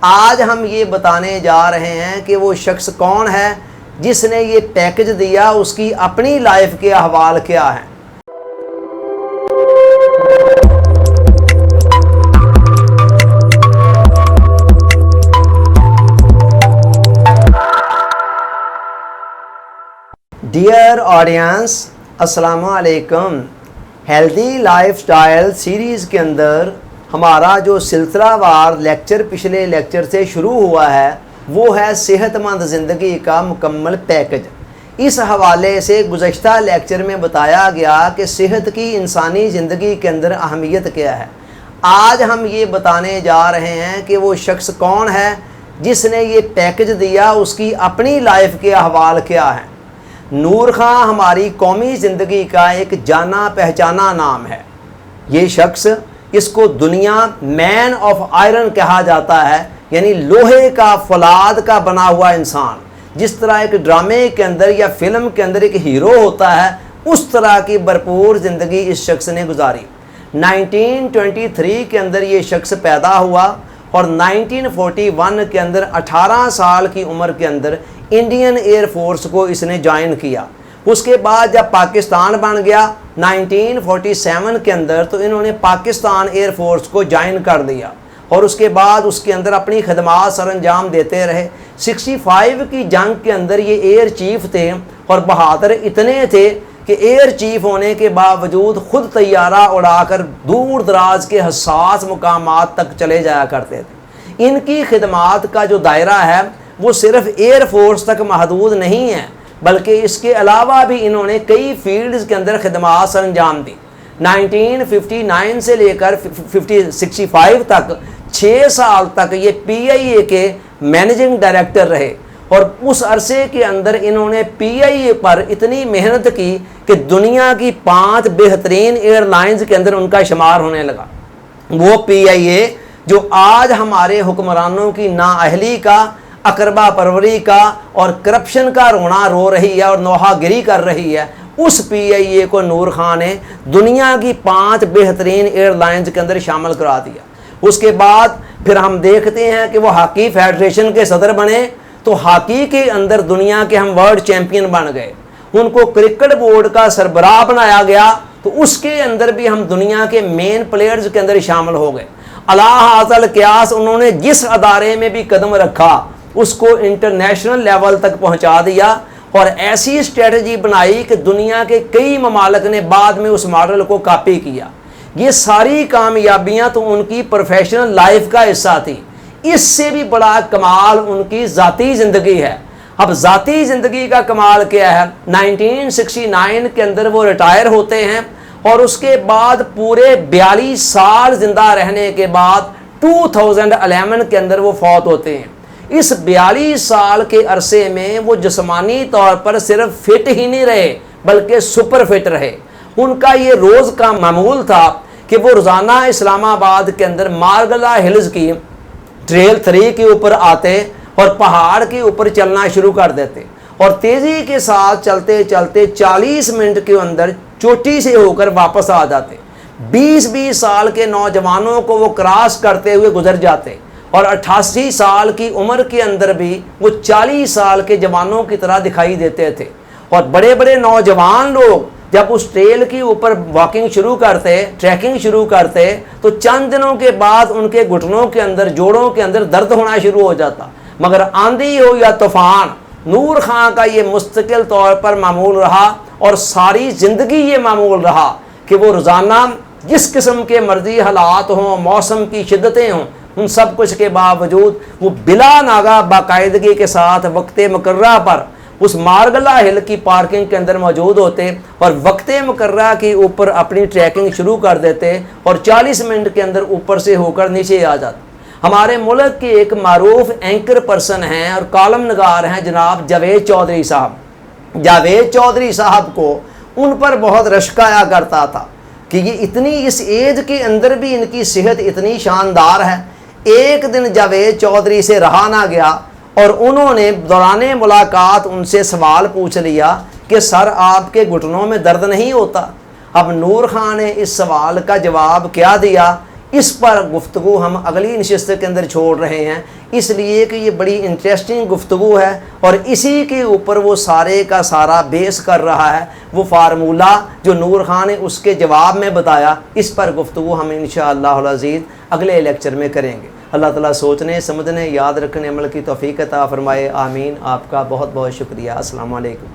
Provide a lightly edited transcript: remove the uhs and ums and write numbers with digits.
आज हम ये बताने जा रहे हैं कि वो शख्स कौन है जिसने ये पैकेज दिया, उसकी अपनी लाइफ के अहवाल क्या हैं। डियर ऑडियंस, अस्सलाम वालेकुम। हेल्दी लाइफस्टाइल सीरीज़ के अंदर हमारा जो सिलसिलावार लेक्चर पिछले लेक्चर से शुरू हुआ है वो है सेहतमंद ज़िंदगी का मुकम्मल पैकेज। इस हवाले से गुज़श्ता लेक्चर में बताया गया कि सेहत की इंसानी ज़िंदगी के अंदर अहमियत क्या है। आज हम ये बताने जा रहे हैं कि वो शख्स कौन है जिसने ये पैकेज दिया, उसकी अपनी लाइफ के अहवाल क्या हैं। नूर खां हमारी कौमी ज़िंदगी का एक जाना पहचाना नाम है। ये शख्स, इसको दुनिया मैन ऑफ आयरन कहा जाता है, यानी लोहे का फौलाद का बना हुआ इंसान। जिस तरह एक ड्रामे के अंदर या फिल्म के अंदर एक हीरो होता है, उस तरह की भरपूर ज़िंदगी इस शख्स ने गुजारी। 1923 के अंदर ये शख्स पैदा हुआ और 1941 के अंदर 18 साल की उम्र के अंदर इंडियन एयर फोर्स को इसने ज्वाइन किया। उसके बाद जब पाकिस्तान बन गया 1947 के अंदर, तो इन्होंने पाकिस्तान एयर फोर्स को ज्वाइन कर दिया और उसके बाद उसके अंदर अपनी खदमात सर अंजाम देते रहे। 65 की जंग के अंदर ये एयर चीफ थे और बहादुर इतने थे कि एयर चीफ होने के बावजूद खुद तैयारा उड़ाकर दूर दराज के हसास मुकामात तक चले जाया करते थे। इनकी खिदमात का जो दायरा है वो सिर्फ एयर फोर्स तक महदूद नहीं है, बल्कि इसके अलावा भी इन्होंने कई फील्ड्स के अंदर खिदमात सर अंजाम दी। 1959 से लेकर 65 तक 6 साल तक ये PIA के मैनेजिंग डायरेक्टर रहे और उस अरसे के अंदर इन्होंने PIA पर इतनी मेहनत की कि दुनिया की 5 बेहतरीन एयरलाइंस के अंदर उनका शुमार होने लगा। वो PIA जो आज हमारे हुक्मरानों की नाअहली का, अकरबा परवरी का और करप्शन का रोना रो रही है और नोहागिरी कर रही है, उस PIA को नूर खां ने दुनिया की 5 बेहतरीन एयरलाइंस के अंदर शामिल करा दिया। उसके बाद फिर हम देखते हैं कि वो हॉकी फेडरेशन के सदर बने, तो हॉकी के अंदर दुनिया के हम वर्ल्ड चैंपियन बन गए। उनको क्रिकेट बोर्ड का सरबराह बनाया गया, तो उसके अंदर भी हम दुनिया के मेन प्लेयर्स के अंदर शामिल हो गए। अला हाज़ल क़यास उन्होंने जिस अदारे में भी कदम रखा उसको इंटरनेशनल लेवल तक पहुंचा दिया और ऐसी स्ट्रेटजी बनाई कि दुनिया के कई ममालिक ने बाद में उस मॉडल को कॉपी किया। ये सारी कामयाबियां तो उनकी प्रोफेशनल लाइफ का हिस्सा थी। इससे भी बड़ा कमाल उनकी ज़ाती ज़िंदगी है। अब ज़ाती ज़िंदगी का कमाल क्या है? 1969 के अंदर वो रिटायर होते हैं और उसके बाद पूरे 42 साल ज़िंदा रहने के बाद 2011 के अंदर वो फौत होते हैं। इस 42 साल के अरसे में वो जिस्मानी तौर पर सिर्फ फिट ही नहीं रहे बल्कि सुपर फिट रहे। उनका ये रोज़ का मामूल था कि वो रोज़ाना इस्लामाबाद के अंदर मारगला हिल्स की ट्रेल 3 के ऊपर आते और पहाड़ के ऊपर चलना शुरू कर देते और तेज़ी के साथ चलते चलते 40 मिनट के अंदर चोटी से होकर वापस आ जाते। 20-20 साल के नौजवानों को वो क्रॉस करते हुए गुजर जाते और 88 साल की उम्र के अंदर भी वो 40 साल के जवानों की तरह दिखाई देते थे। और बड़े बड़े नौजवान लोग जब उस ट्रेल के ऊपर वॉकिंग शुरू करते, ट्रैकिंग शुरू करते, तो चंद दिनों के बाद उनके घुटनों के अंदर, जोड़ों के अंदर दर्द होना शुरू हो जाता। मगर आंधी हो या तूफान, नूर खां का ये मुस्तकिल तौर पर मामूल रहा और सारी ज़िंदगी ये मामूल रहा कि वो रोज़ाना जिस किस्म के मर्जी हालात हों, मौसम की शिद्दतें हों, उन सब कुछ के बावजूद वो बिला नागा बाकायदगी के साथ वक्त मुकर्रा पर उस मारगला हिल की पार्किंग के अंदर मौजूद होते और वक्त मुकर्रा के ऊपर अपनी ट्रैकिंग शुरू कर देते और 40 मिनट के अंदर ऊपर से होकर नीचे आ जाते। हमारे मुल्क के एक मारूफ एंकर पर्सन हैं और कॉलम नगार हैं जनाब जावेद चौधरी साहब। जावेद चौधरी साहब को उन पर बहुत रश्क आया करता था कि ये इतनी इस एज के अंदर भी इनकी सेहत इतनी शानदार है। एक दिन जावेद चौधरी से रहा ना गया और उन्होंने दौरान मुलाकात उनसे सवाल पूछ लिया कि सर आपके घुटनों में दर्द नहीं होता। अब नूर खां ने इस सवाल का जवाब क्या दिया, इस पर गुफ्तगू हम अगली नशिस्त के अंदर छोड़ रहे हैं, इसलिए कि ये बड़ी इंटरेस्टिंग गुफ्तगू है और इसी के ऊपर वो सारे का सारा बेस कर रहा है। वो फार्मूला जो नूर खान ने उसके जवाब में बताया, इस पर गुफ्तगू हम इंशाअल्लाह अज़ीज़ अगले लेक्चर में करेंगे। अल्लाह ताला सोचने समझने याद रखने अमल की तौफीक अता फरमाए। आमीन। आपका बहुत बहुत शुक्रिया। अस्सलाम वालेकुम।